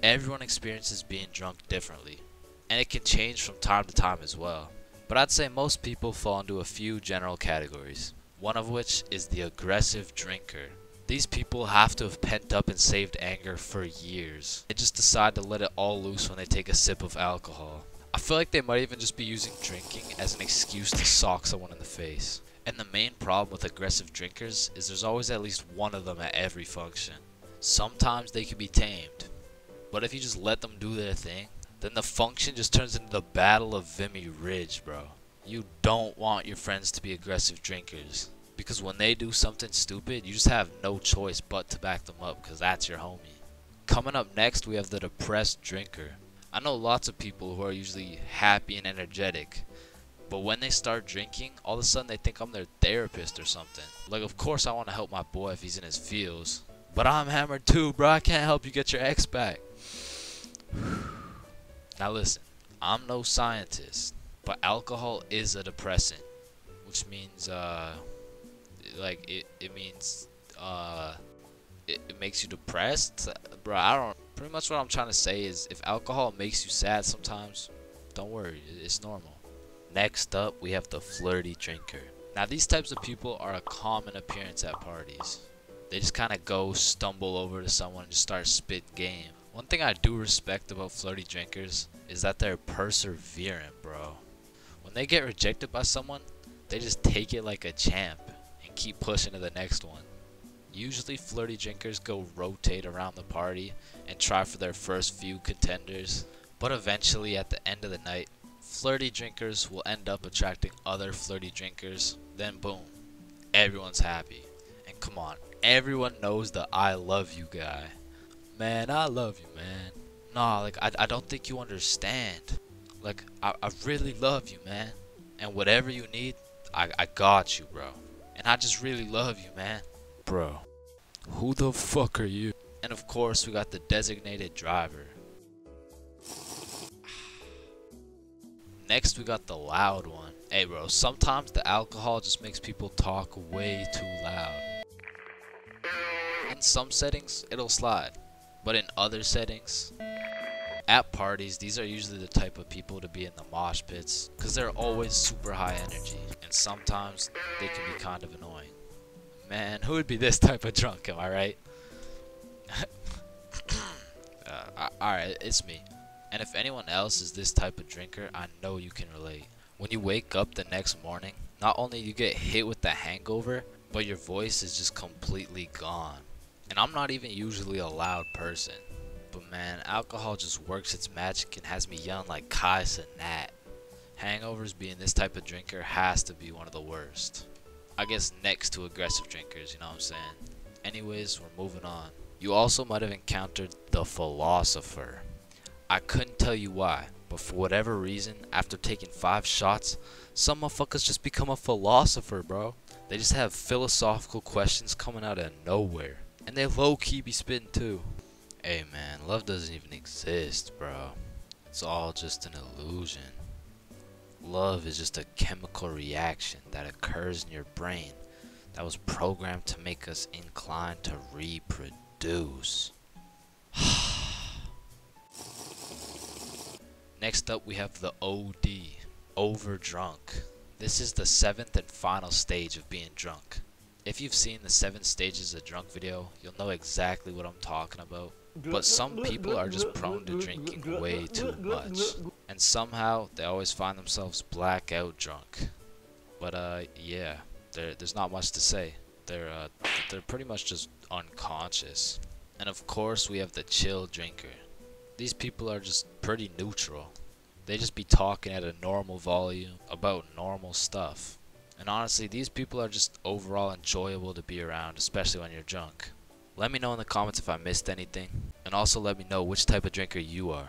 Everyone experiences being drunk differently, and it can change from time to time as well. But I'd say most people fall into a few general categories, one of which is the aggressive drinker. These people have to have pent up and saved anger for years. They just decide to let it all loose when they take a sip of alcohol. I feel like they might even just be using drinking as an excuse to sock someone in the face. And the main problem with aggressive drinkers is there's always at least one of them at every function. Sometimes they can be tamed, but if you just let them do their thing, then the function just turns into the Battle of Vimy Ridge, bro. You don't want your friends to be aggressive drinkers, because when they do something stupid, you just have no choice but to back them up, because that's your homie. Coming up next, we have the depressed drinker. I know lots of people who are usually happy and energetic, but when they start drinking, all of a sudden they think I'm their therapist or something. Like, of course I want to help my boy if he's in his feels, but I'm hammered too, bro. I can't help you get your ex back. Now listen, I'm no scientist, but alcohol is a depressant, which means it makes you depressed, bro. Pretty much what I'm trying to say is, if alcohol makes you sad sometimes, don't worry, it's normal. Next up, we have the flirty drinker. Now these types of people are a common appearance at parties. They just kind of stumble over to someone and just start spitting game. One thing I do respect about flirty drinkers is that they're perseverant, bro. When they get rejected by someone, they just take it like a champ and keep pushing to the next one. Usually flirty drinkers go rotate around the party and try for their first few contenders, but eventually at the end of the night, flirty drinkers will end up attracting other flirty drinkers, then boom, everyone's happy. And come on, everyone knows the I love you guy. Man, I love you, man. Nah, like, I don't think you understand. Like, I really love you, man. And whatever you need, I got you, bro. And I just really love you, man. Bro, who the fuck are you? And of course, we got the designated driver. Next, we got the loud one. Hey, bro, sometimes the alcohol just makes people talk way too loud. In some settings, it'll slide. But in other settings, at parties, these are usually the type of people to be in the mosh pits, because they're always super high energy, and sometimes they can be kind of annoying. Man, who would be this type of drunk, am I right? Alright, it's me. And if anyone else is this type of drinker, I know you can relate. When you wake up the next morning, not only you get hit with the hangover, but your voice is just completely gone. And I'm not even usually a loud person, but man, alcohol just works its magic and has me yelling like Kai Cenat. Hangovers being this type of drinker has to be one of the worst. I guess next to aggressive drinkers, you know what I'm saying? Anyways, we're moving on. You also might have encountered the philosopher. I couldn't tell you why, but for whatever reason, after taking 5 shots, some motherfuckers just become a philosopher, bro. They just have philosophical questions coming out of nowhere. And they low-key be spitting too. Hey man, love doesn't even exist, bro. It's all just an illusion. Love is just a chemical reaction that occurs in your brain that was programmed to make us inclined to reproduce. Next up, we have the OD, overdrunk. This is the 7th and final stage of being drunk. If you've seen the 7 stages of drunk video, you'll know exactly what I'm talking about. But some people are just prone to drinking way too much, and somehow they always find themselves blackout drunk. But yeah, there's not much to say. They're pretty much just unconscious. And of course, we have the chill drinker. These people are just pretty neutral. They just be talking at a normal volume about normal stuff. And honestly, these people are just overall enjoyable to be around, especially when you're drunk. Let me know in the comments if I missed anything, and also let me know which type of drinker you are.